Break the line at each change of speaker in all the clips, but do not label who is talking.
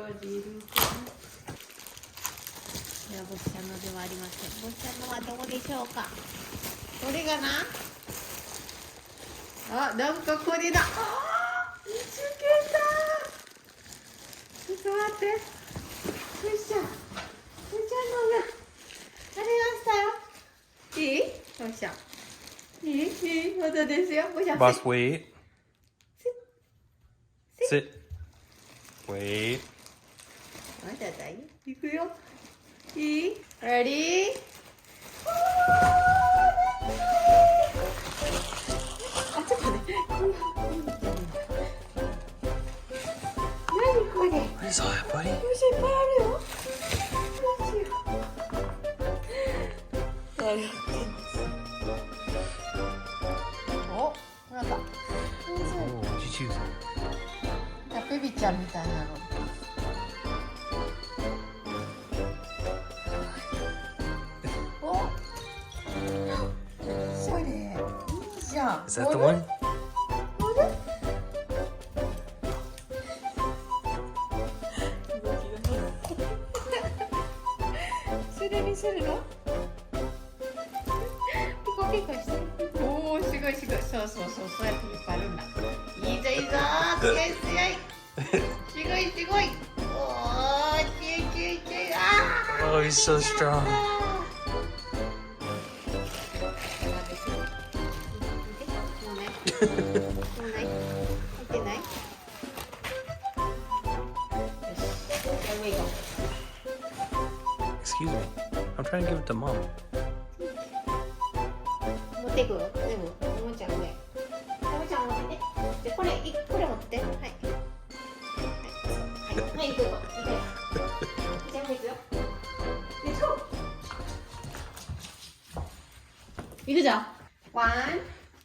味いるかな。いや、ぼっちゃんのではありません。ぼっちゃんのはどこでしょうか。これがな。あ、なんかこれだ。ああ、見つけた。ちょっと待って。よいしょ。ぼっちゃんのがありましたよ。いい？よいしょ。いい？まだですよ。ぼっちゃん。
Boss, wait. Sit. Wait.
まだだよ。いくよ。いい？ Ready? あ、ちょっとね。何これ？
What is that, buddy?
よし、いっぱいあるよ。どうしよう。何やってんの？お、なんか。
Oh, what'd you choose?
ベビちゃんみたいなの。お、それいいじゃん。
Is that the one?
それにするの？ピコピコして。おお、すごいすごい。そうそうそう、そうやって引っ張るんだ。いいぞいいぞ。強い強い。すごいすごい。おお、強い強い強い。ああ。
Oh, he's so strong. 'Excuse me. I'm trying to give it to mom.
持っていくよ。全部おもちゃ上。おもちゃ持ってて。でこれ持って。はい。はいはい行くよ。全部行くよ。Let's go。行くじゃん。One,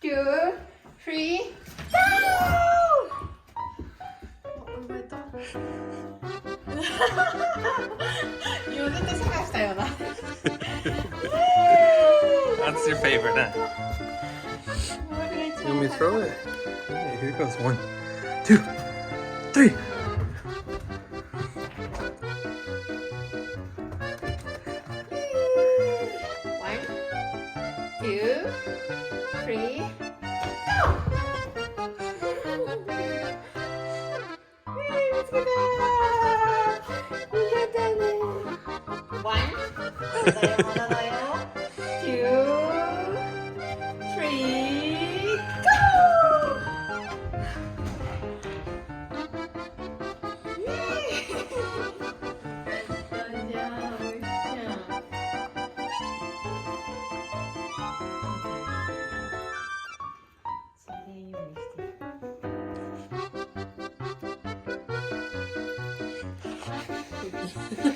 two, three, go。覚えた。今絶対探したよな。
That's your favorite, huh? You want me to throw it? Okay, here goes 1, 2, 3.
One, two, three, go! 見つけたー。見つけたね。One, まだだよ。Two, three, go! じゃあ、おいしちゃん。充電用意してる。